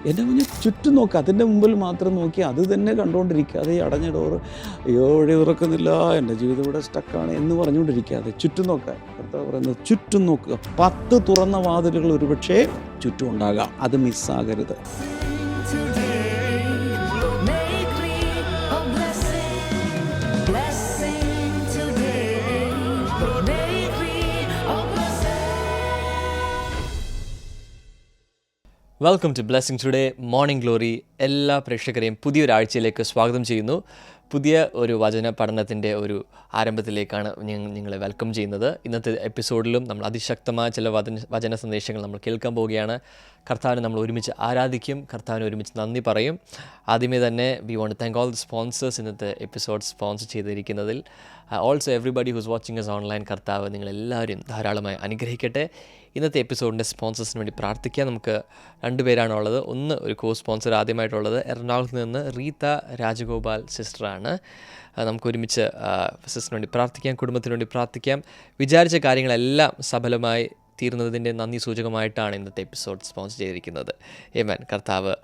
എൻ്റെ മുന്നിൽ ചുറ്റും നോക്കുക, അതിൻ്റെ മുമ്പിൽ മാത്രം നോക്കി അത് തന്നെ കണ്ടുകൊണ്ടിരിക്കാതെ അടഞ്ഞ ഡോറ് അയ്യോ വഴി തുറക്കുന്നില്ല, എൻ്റെ ജീവിതം ഇവിടെ സ്റ്റക്കാണ് എന്ന് പറഞ്ഞുകൊണ്ടിരിക്കാതെ ചുറ്റും നോക്കുക. കർത്താവ് പറയുന്നത് ചുറ്റും നോക്കുക. 10 തുറന്ന വാതിലുകൾ ഒരുപക്ഷേ ചുറ്റും ഉണ്ടാകാം, അത് മിസ്സാകരുത്. Welcome to Blessing Today Morning Glory. എല്ലാ പ്രേക്ഷകരെയും പുതിയൊരാഴ്ചയിലേക്ക് സ്വാഗതം ചെയ്യുന്നു. പുതിയ ഒരു വചന പഠനത്തിൻ്റെ ഒരു ആരംഭത്തിലേക്കാണ് നിങ്ങളെ വെൽക്കം ചെയ്യുന്നത്. ഇന്നത്തെ എപ്പിസോഡിലും നമ്മൾ അതിശക്തമായ ചില വചന സന്ദേശങ്ങൾ നമ്മൾ കേൾക്കാൻ പോവുകയാണ്. കർത്താവിനെ നമ്മൾ ഒരുമിച്ച് ആരാധിക്കും, കർത്താവിനെ ഒരുമിച്ച് നന്ദി പറയും. ആദ്യമേ തന്നെ we want to thank all the sponsors ഇന്നത്തെ എപ്പിസോഡ് സ്പോൺസർ ചെയ്തിരിക്കുന്നതിൽ. Also everybody who's watching us online. കർത്താവ് നിങ്ങളെല്ലാവരും ധാരാളമായി അനുഗ്രഹിക്കട്ടെ. ഇന്നത്തെ എപ്പിസോഡിൻ്റെ സ്പോൺസേഴ്സിന് വേണ്ടി പ്രാർത്ഥിക്കാം. നമുക്ക് 2 പേരാണുള്ളത്. ഒന്ന് ഒരു കോ സ്പോൺസർ ആദ്യമായിട്ടുള്ളത് എറണാകുളത്ത് നിന്ന് റീത്ത രാജഗോപാൽ സിസ്റ്ററാണ്. നമുക്ക് ഒരുമിച്ച് സിസ്റ്ററിന് വേണ്ടി പ്രാർത്ഥിക്കാം, കുടുംബത്തിന് വേണ്ടി പ്രാർത്ഥിക്കാം. വിചാരിച്ച കാര്യങ്ങളെല്ലാം സഫലമായി തീർന്നതിൻ്റെ നന്ദി സൂചകമായിട്ടാണ് ഇന്നത്തെ എപ്പിസോഡ് സ്പോൺസർ ചെയ്തിരിക്കുന്നത്. ആമേൻ. കർത്താവ്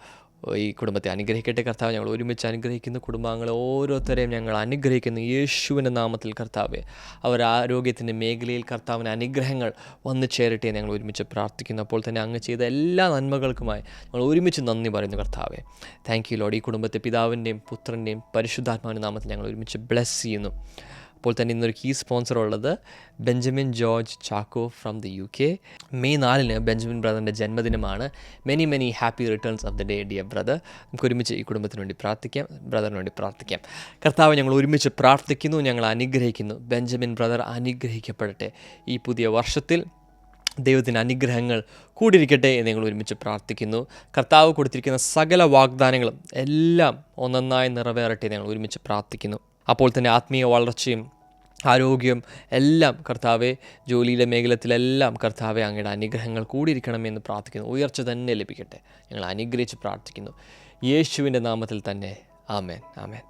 ഈ കുടുംബത്തെ അനുഗ്രഹിക്കട്ടെ. കർത്താവ് ഞങ്ങൾ ഒരുമിച്ച് അനുഗ്രഹിക്കുന്ന കുടുംബാംഗങ്ങളെ ഓരോരുത്തരെയും ഞങ്ങൾ അനുഗ്രഹിക്കുന്നു യേശുവിൻ്റെ നാമത്തിൽ. കർത്താവെ, അവർ ആരോഗ്യത്തിൻ്റെ മേഖലയിൽ കർത്താവിന് അനുഗ്രഹങ്ങൾ വന്നു ചേരട്ടെ ഞങ്ങൾ ഒരുമിച്ച് പ്രാർത്ഥിക്കുന്നു. അപ്പോൾ തന്നെ അങ്ങ് ചെയ്ത എല്ലാ നന്മകൾക്കുമായി ഞങ്ങൾ ഒരുമിച്ച് നന്ദി പറയുന്നു. കർത്താവെ, താങ്ക് യു ലോർഡ്. ഈ കുടുംബത്തെ പിതാവിൻ്റെയും പുത്രൻ്റെയും പരിശുദ്ധാത്മാവിൻ്റെ നാമത്തിൽ ഞങ്ങൾ ഒരുമിച്ച് ബ്ലെസ് ചെയ്യുന്നു. അപ്പോൾ തന്നെ ഇന്നൊരു കീ സ്പോൺസർ ഉള്ളത് Benjamin George Chacko from the UK. May 4 Benjamin ബ്രദറിൻ്റെ ജന്മദിനമാണ്. Many happy returns of the day dear brother. നമുക്ക് ഒരുമിച്ച് ഈ കുടുംബത്തിന് വേണ്ടി പ്രാർത്ഥിക്കാം, ബ്രദറിന് വേണ്ടി പ്രാർത്ഥിക്കാം. കർത്താവ്, ഞങ്ങൾ ഒരുമിച്ച് പ്രാർത്ഥിക്കുന്നു, ഞങ്ങൾ അനുഗ്രഹിക്കുന്നു. ബെഞ്ചമിൻ ബ്രദർ അനുഗ്രഹിക്കപ്പെടട്ടെ. ഈ പുതിയ വർഷത്തിൽ ദൈവത്തിൻ്റെ അനുഗ്രഹങ്ങൾ കൂടിയിരിക്കട്ടെ എന്ന് ഞങ്ങൾ ഒരുമിച്ച് പ്രാർത്ഥിക്കുന്നു. കർത്താവ് കൊടുത്തിരിക്കുന്ന സകല വാഗ്ദാനങ്ങളും എല്ലാം ഒന്നൊന്നായി നിറവേറട്ടെ എന്ന് ഞങ്ങൾ ഒരുമിച്ച് പ്രാർത്ഥിക്കുന്നു. അപ്പോൾ തന്നെ ആത്മീയ വളർച്ചയും ആരോഗ്യം എല്ലാം കർത്താവെ, ജോലിയിലെ മേഖലത്തിലെല്ലാം കർത്താവെ അങ്ങയുടെ അനുഗ്രഹങ്ങൾ കൂടിയിരിക്കണമെന്ന് പ്രാർത്ഥിക്കുന്നു. ഉയർച്ച തന്നെ ലഭിക്കട്ടെ ഞങ്ങൾ അനുഗ്രഹിച്ച് പ്രാർത്ഥിക്കുന്നു യേശുവിൻ്റെ നാമത്തിൽ തന്നെ. ആമേൻ, ആമേൻ.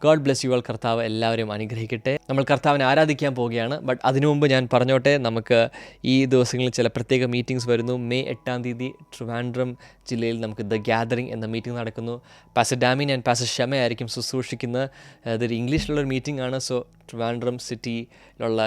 God bless you all. കർത്താവ് എല്ലാവരെയും അനുഗ്രഹിക്കട്ടെ. നമ്മൾ കർത്താവിനെ ആരാധിക്കാൻ പോവുകയാണ്. ബട്ട് അതിനു മുമ്പ് ഞാൻ പറഞ്ഞോട്ടെ, നമുക്ക് ഈ ദിവസങ്ങളിൽ ചില പ്രത്യേക മീറ്റിംഗ്സ് വരുന്നു. മെയ് 8 ട്രിവാൻഡ്രം ജില്ലയിൽ നമുക്ക് ദ ഗ്യാതറിംഗ് എന്ന മീറ്റിംഗ് നടക്കുന്നു. Pastor Damien and pastor Shama ആയിരിക്കും ശുശ്രൂഷിക്കുന്നത്. ഇതൊരു ഇംഗ്ലീഷിലുള്ളൊരു മീറ്റിംഗ് ആണ്. സോ ട്രിവാൻഡ്രം സിറ്റിയിലുള്ള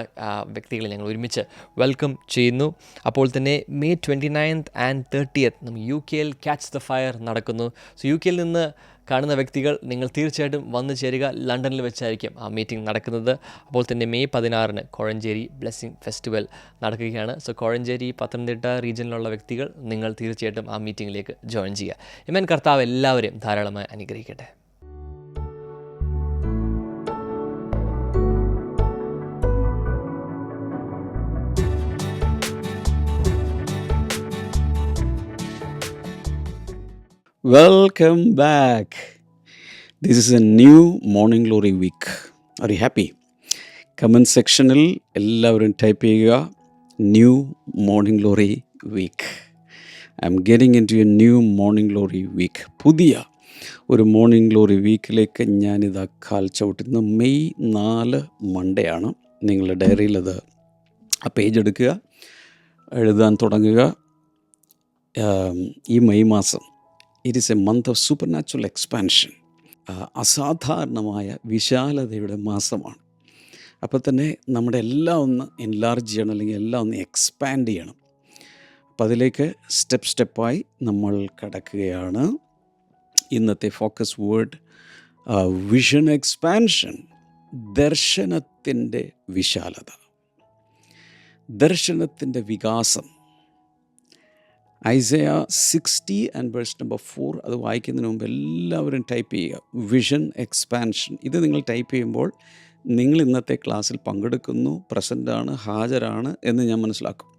വ്യക്തികളെ ഞങ്ങൾ ഒരുമിച്ച് വെൽക്കം ചെയ്യുന്നു. അപ്പോൾ തന്നെ മെയ് 29 and 30 നമുക്ക് UK ക്യാച്ച് ദ ഫയർ നടക്കുന്നു. സോ UK നിന്ന് കാണുന്ന വ്യക്തികൾ നിങ്ങൾ തീർച്ചയായിട്ടും വന്നു ചേരുക. ലണ്ടനിൽ വെച്ചായിരിക്കും ആ മീറ്റിംഗ് നടക്കുന്നത്. അപ്പോൾ തന്നെ മെയ് 16 കോഴഞ്ചേരി ബ്ലെസ്സിങ് ഫെസ്റ്റിവൽ നടക്കുകയാണ്. സോ കോഴഞ്ചേരി, പത്തനംതിട്ട റീജിയനിലുള്ള വ്യക്തികൾ നിങ്ങൾ തീർച്ചയായിട്ടും ആ മീറ്റിങ്ങിലേക്ക് ജോയിൻ ചെയ്യുക. ആമേൻ. കർത്താവ് എല്ലാവരെയും ധാരാളമായി അനുഗ്രഹിക്കട്ടെ. Welcome back. This is a new Morning Glory week. Are you happy? Comment സെക്ഷനിൽ എല്ലാവരും ടൈപ്പ് ചെയ്യുക new morning glory week. I am getting in to a new morning glory week. പുതിയ ഒരു മോർണിംഗ് ഗ്ലോറി വീക്കിലേക്ക് ഞാനിതാ കാൽ ചവിട്ടുന്നു. മെയ് 4 മൺഡേ ആണ്. നിങ്ങളുടെ ഡയറിയിൽ അത് ആ പേജ് എടുക്കുക, എഴുതാൻ തുടങ്ങുക. ഈ മെയ് മാസം it is A month of super natural expansion. അസാധാരണമായ വിശാലതയുടെ മാസമാണ്. അപ്പോൾ തന്നെ നമ്മുടെ എല്ലാം ഒന്ന് എൻലാർജ് ചെയ്യണം, അല്ലെങ്കിൽ എല്ലാം ഒന്ന് എക്സ്പാൻഡ് ചെയ്യണം. അപ്പോൾ അതിലേക്ക് സ്റ്റെപ്പായി നമ്മൾ കടക്കുകയാണ്. ഇന്നത്തെ ഫോക്കസ് വേർഡ് വിഷൻ എക്സ്പാൻഷൻ. ദർശനത്തിൻ്റെ വിശാലത, ദർശനത്തിൻ്റെ വികാസം. ഐസയ 60 and verse number 4 അത് വായിക്കുന്നതിന് മുമ്പ് എല്ലാവരും ടൈപ്പ് ചെയ്യുക വിഷൻ എക്സ്പാൻഷൻ. ഇത് നിങ്ങൾ ടൈപ്പ് ചെയ്യുമ്പോൾ നിങ്ങൾ ഇന്നത്തെ ക്ലാസ്സിൽ പങ്കെടുക്കുന്നു, പ്രസൻ്റാണ്, ഹാജരാണ് എന്ന് ഞാൻ മനസ്സിലാക്കും.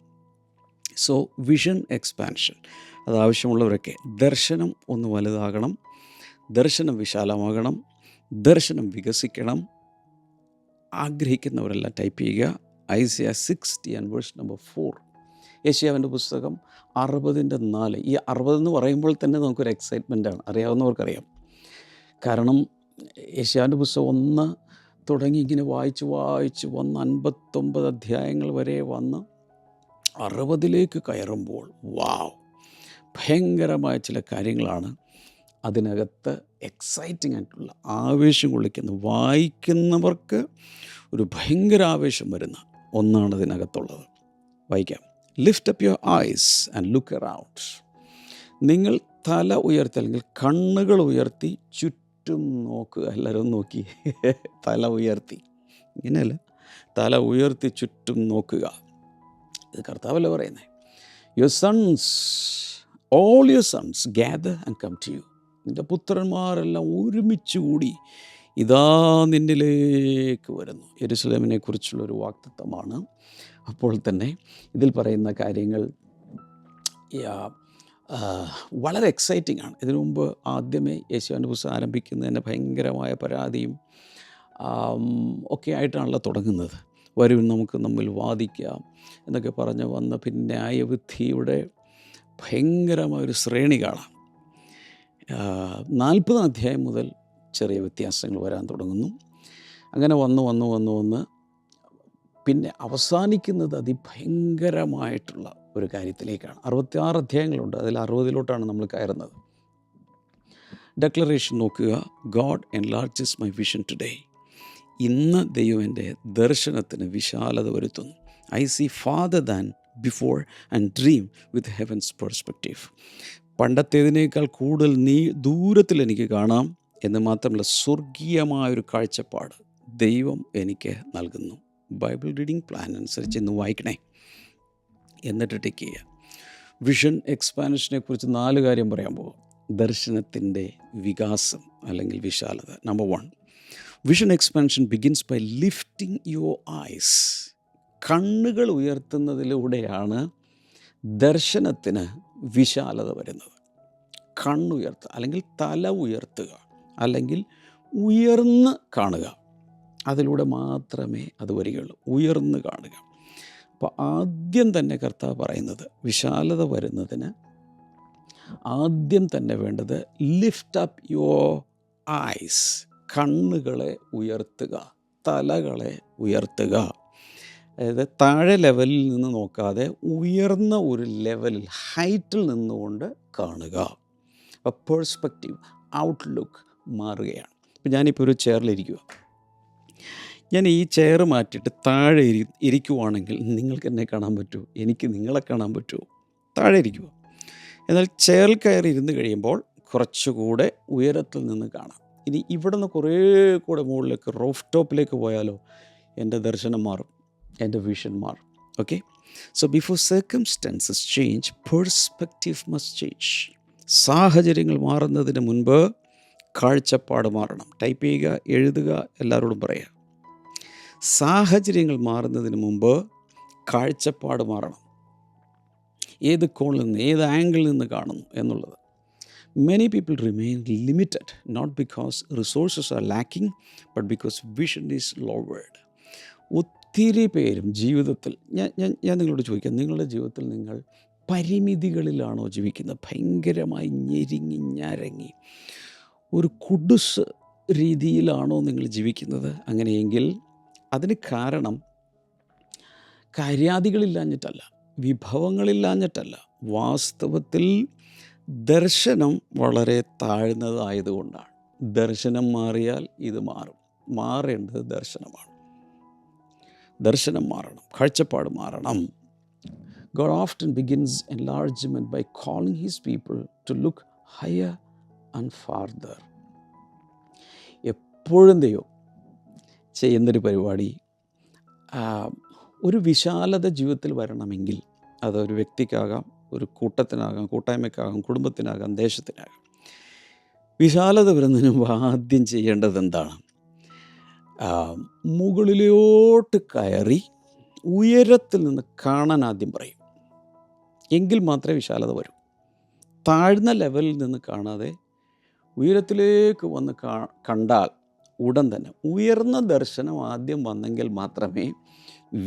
സോ വിഷൻ എക്സ്പാൻഷൻ അത് ആവശ്യമുള്ളവരൊക്കെ ദർശനം ഒന്ന് വലുതാകണം, ദർശനം വിശാലമാകണം, ദർശനം വികസിക്കണം. ആഗ്രഹിക്കുന്നവരെല്ലാം ടൈപ്പ് ചെയ്യുക ഐസയ 60 and verse number 4. യെശയ്യാവിൻ്റെ പുസ്തകം 60:4. ഈ 60 എന്ന് പറയുമ്പോൾ തന്നെ നമുക്കൊരു എക്സൈറ്റ്മെൻറ്റാണ്, അറിയാവുന്നവർക്കറിയാം. കാരണം യെശയ്യാവിൻ്റെ പുസ്തകം 1 തുടങ്ങി ഇങ്ങനെ വായിച്ച് വന്ന് 59 അധ്യായങ്ങൾ വരെ വന്ന് 60ലേക്ക് കയറുമ്പോൾ വാവ്, ഭയങ്കരമായ ചില കാര്യങ്ങളാണ് അതിനകത്ത് എക്സൈറ്റിംഗ് ആയിട്ടുള്ള ആവേശം കൊള്ളിക്കുന്ന, വായിക്കുന്നവർക്ക് ഒരു ഭയങ്കര ആവേശം വരുന്ന ഒന്നാണ് അതിനകത്തുള്ളത്. വായിക്കാം. Lift up your eyes and look around. നിങ്ങൾ തല ഉയർത്തി അല്ലെങ്കിൽ കണ്ണുകൾ ഉയർത്തി ചുറ്റും നോക്കുക. എല്ലാവരും നോക്കി തല ഉയർത്തി, ഇങ്ങനെയല്ല, തല ഉയർത്തി ചുറ്റും നോക്കുക. ഇത് കർത്താവല്ല പറയുന്നത്. Your sons, all your sons gather and come to you. നിൻ്റെ പുത്രന്മാരെല്ലാം ഒരുമിച്ച് കൂടി ഇതാ നിന്നിലേക്ക് വരുന്നു. യെരൂശലേമിനെ കുറിച്ചുള്ളൊരു വാഗ്ദത്തമാണ്. അപ്പോൾ തന്നെ ഇതിൽ പറയുന്ന കാര്യങ്ങൾ വളരെ എക്സൈറ്റിംഗ് ആണ്. ഇതിനു മുമ്പ് ആദ്യമേ യെശയ്യാവിൻ്റെ പുസ്തകം ആരംഭിക്കുന്നതിന് ഭയങ്കരമായ പരാതിയും ഒക്കെ ആയിട്ടാണല്ലോ തുടങ്ങുന്നത്. വരും നമുക്ക് തമ്മിൽ വാദിക്കാം എന്നൊക്കെ പറഞ്ഞ് വന്ന് പിന്നെ ന്യായവിധിയുടെ ഭയങ്കരമായൊരു ശ്രേണി കാണാം. 40 അധ്യായം മുതൽ ചെറിയ വ്യത്യാസങ്ങൾ വരാൻ തുടങ്ങുന്നു. അങ്ങനെ വന്ന് പിന്നെ അവസാനിക്കുന്നത് അതിഭയങ്കരമായിട്ടുള്ള ഒരു കാര്യത്തിലേക്കാണ്. 66 അധ്യായങ്ങളുണ്ട്. അതിൽ 60 നമ്മൾ കയറുന്നത്. ഡെക്ലറേഷൻ നോക്കുക. God enlarges my vision today. ഇന്ന് ദൈവം എൻ്റെ ദർശനത്തിന് വിശാലത വരുത്തുന്നു. I see farther than before and dream with heaven's perspective. പണ്ടത്തേതിനേക്കാൾ കൂടുതൽ ദൂരത്തിൽ എനിക്ക് കാണാം എന്ന് മാത്രമല്ല, സ്വർഗീയമായൊരു കാഴ്ചപ്പാട് ദൈവം എനിക്ക് നൽകുന്നു. ബൈബിൾ റീഡിംഗ് പ്ലാൻ അനുസരിച്ച് ഇന്ന് വായിക്കണേ, എന്നിട്ട് ടിക്ക് ചെയ്യുക. വിഷൻ എക്സ്പാൻഷനെ കുറിച്ച് 4 കാര്യം പറയാൻ പോകും. ദർശനത്തിൻ്റെ വികാസം അല്ലെങ്കിൽ വിശാലത. Number 1, vision expansion begins by lifting your eyes. കണ്ണുകൾ ഉയർത്തുന്നതിലൂടെയാണ് ദർശനത്തിന് വിശാലത വരുന്നത്. കണ്ണുയർത്തുക അല്ലെങ്കിൽ തല ഉയർത്തുക അല്ലെങ്കിൽ ഉയർന്ന് കാണുക, അതിലൂടെ മാത്രമേ അത് വരികയുള്ളൂ. ഉയർന്ന് കാണുക. അപ്പോൾ ആദ്യം തന്നെ കർത്താവ് പറയുന്നത്, വിശാലത വരുന്നതിന് ആദ്യം തന്നെ വേണ്ടത് ലിഫ്റ്റ് അപ്പ് യുവർ ഐസ്. കണ്ണുകളെ ഉയർത്തുക, തലകളെ ഉയർത്തുക. അതായത് താഴെ ലെവലിൽ നിന്ന് നോക്കാതെ ഉയർന്ന ഒരു ലെവലിൽ, ഹൈറ്റിൽ നിന്നുകൊണ്ട് കാണുക. അപ്പോൾ പേഴ്സ്പെക്റ്റീവ്, ഔട്ട്ലുക്ക് മാറുകയാണ്. ഇപ്പോൾ ഞാനിപ്പോൾ ഒരു ചെയറിലിരിക്കുക. ഞാൻ ഈ ചെയർ മാറ്റിയിട്ട് താഴെ ഇരിക്കുവാണെങ്കിൽ നിങ്ങൾക്ക് എന്നെ കാണാൻ പറ്റുമോ? എനിക്ക് നിങ്ങളെ കാണാൻ പറ്റുമോ? താഴെ ഇരിക്കുക. എന്നാൽ ചെയറിൽ കയറി ഇരുന്ന് കഴിയുമ്പോൾ കുറച്ചുകൂടെ ഉയരത്തിൽ നിന്ന് കാണാം. ഇനി ഇവിടെ നിന്ന് കുറേ കൂടെ മുകളിലേക്ക് റൂഫ് ടോപ്പിലേക്ക് പോയാലോ എൻ്റെ ദർശനം മാറും, എൻ്റെ വിഷൻ മാറും. Okay, so before circumstances change, perspective must change. സാഹചര്യങ്ങൾ മാറുന്നതിന് മുൻപ് കാഴ്ചപ്പാട് മാറണം. ടൈപ്പ് ചെയ്യുക, എഴുതുക, എല്ലാവരോടും പറയുക. സാഹചര്യങ്ങൾ മാറുന്നതിന് മുമ്പ് കാഴ്ചപ്പാട് മാറണം. ഏത് കോണിൽ നിന്ന്, ഏത് ആംഗിളിൽ നിന്ന് കാണുന്നു എന്നുള്ളത്. Many people remain limited, not because resources are lacking, but because vision is lowered. ഒത്തിരി പേരും ജീവിതത്തിൽ, ഞാൻ നിങ്ങളോട് ചോദിക്കാം, നിങ്ങളുടെ ജീവിതത്തിൽ നിങ്ങൾ പരിമിതികളിലാണോ ജീവിക്കുന്നത്? ഭയങ്കരമായി ഞെരുങ്ങി ഞരങ്ങി ഒരു കുടുസ് രീതിയിലാണോ നിങ്ങൾ ജീവിക്കുന്നത്? അങ്ങനെയെങ്കിൽ അതിന് കാരണം കാര്യാദികളില്ലാഞ്ഞിട്ടല്ല, വിഭവങ്ങളില്ലാഞ്ഞിട്ടല്ല. വാസ്തവത്തിൽ ദർശനം വളരെ താഴ്ന്നതായതുകൊണ്ടാണ്. ദർശനം മാറിയാൽ ഇത് മാറും. മാറേണ്ടത് ദർശനമാണ്. ദർശനം മാറണം, കാഴ്ചപ്പാട് മാറണം. God often begins enlargement by calling his people to look higher and farther. എപ്പോഴും ദൈവം ചെയ്യുന്നൊരു പരിപാടി, ഒരു വിശാലത ജീവിതത്തിൽ വരണമെങ്കിൽ അതൊരു വ്യക്തിക്കാകാം, ഒരു കൂട്ടത്തിനാകാം, കൂട്ടായ്മയ്ക്കാകാം, കുടുംബത്തിനാകാം, ദേശത്തിനാകാം. വിശാലത വരുന്നതിന് മുമ്പ് ആദ്യം ചെയ്യേണ്ടത് എന്താണ്? മുകളിലോട്ട് കയറി ഉയരത്തിൽ നിന്ന് കാണാൻ ആദ്യം പറയും. എങ്കിൽ മാത്രമേ വിശാലത വരൂ. താഴ്ന്ന ലെവലിൽ നിന്ന് കാണാതെ ഉയരത്തിലേക്ക് വന്ന് കണ്ടാൽ ഉടൻ തന്നെ ഉയർന്ന ദർശനം ആദ്യം വന്നെങ്കിൽ മാത്രമേ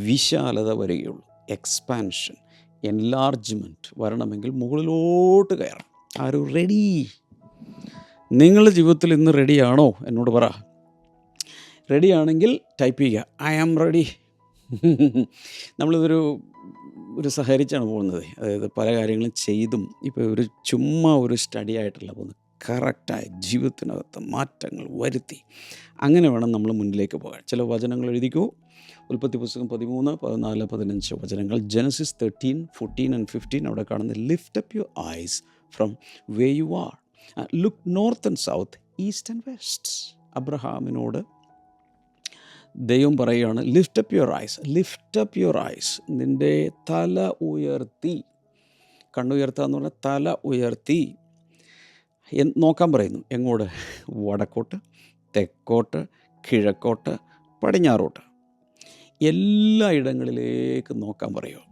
വിശാലത വരികയുള്ളൂ. എക്സ്പാൻഷൻ, എൻലാർജ്മെൻറ്റ് വരണമെങ്കിൽ മുകളിലോട്ട് കയറണം. ആരും റെഡി? നിങ്ങളുടെ ജീവിതത്തിൽ ഇന്ന് റെഡിയാണോ? എന്നോട് പറ. റെഡിയാണെങ്കിൽ ടൈപ്പ് ചെയ്യുക, ഐ ആം റെഡി. നമ്മളിതൊരു ഒരു സഹകരിച്ചാണ് പോകുന്നത്. അതായത് പല കാര്യങ്ങളും ചെയ്തും ഇപ്പോൾ ഒരു ചുമ്മാ ഒരു സ്റ്റഡി ആയിട്ടല്ല പോകുന്നത്. കറക്റ്റായി ജീവിതത്തിനകത്ത് മാറ്റങ്ങൾ വരുത്തി അങ്ങനെ വേണം നമ്മൾ മുന്നിലേക്ക് പോകാൻ. ചില വചനങ്ങൾ എഴുതിക്കൂ. ഉൽപ്പത്തി പുസ്തകം 13, 14, 15 വചനങ്ങൾ. ജെനസിസ് 13, 14 and 15 അവിടെ കാണുന്നത് lift up your eyes from way you are, look north and south, east and west. അബ്രഹാമിനോട് ദൈവം പറയുകയാണ് lift up your eyes, lift up your eyes. നിൻ്റെ തല ഉയർത്തി, കണ്ണുയർത്തുക എന്ന് പറഞ്ഞാൽ തല ഉയർത്തി നോക്കാൻ പറയുന്നു. എങ്ങോട്ട്? വടക്കോട്ട്, തെക്കോട്ട്, കിഴക്കോട്ട്, പടിഞ്ഞാറോട്ട്, എല്ലാ ഇടങ്ങളിലേക്ക് നോക്കാൻ പറയുമോ.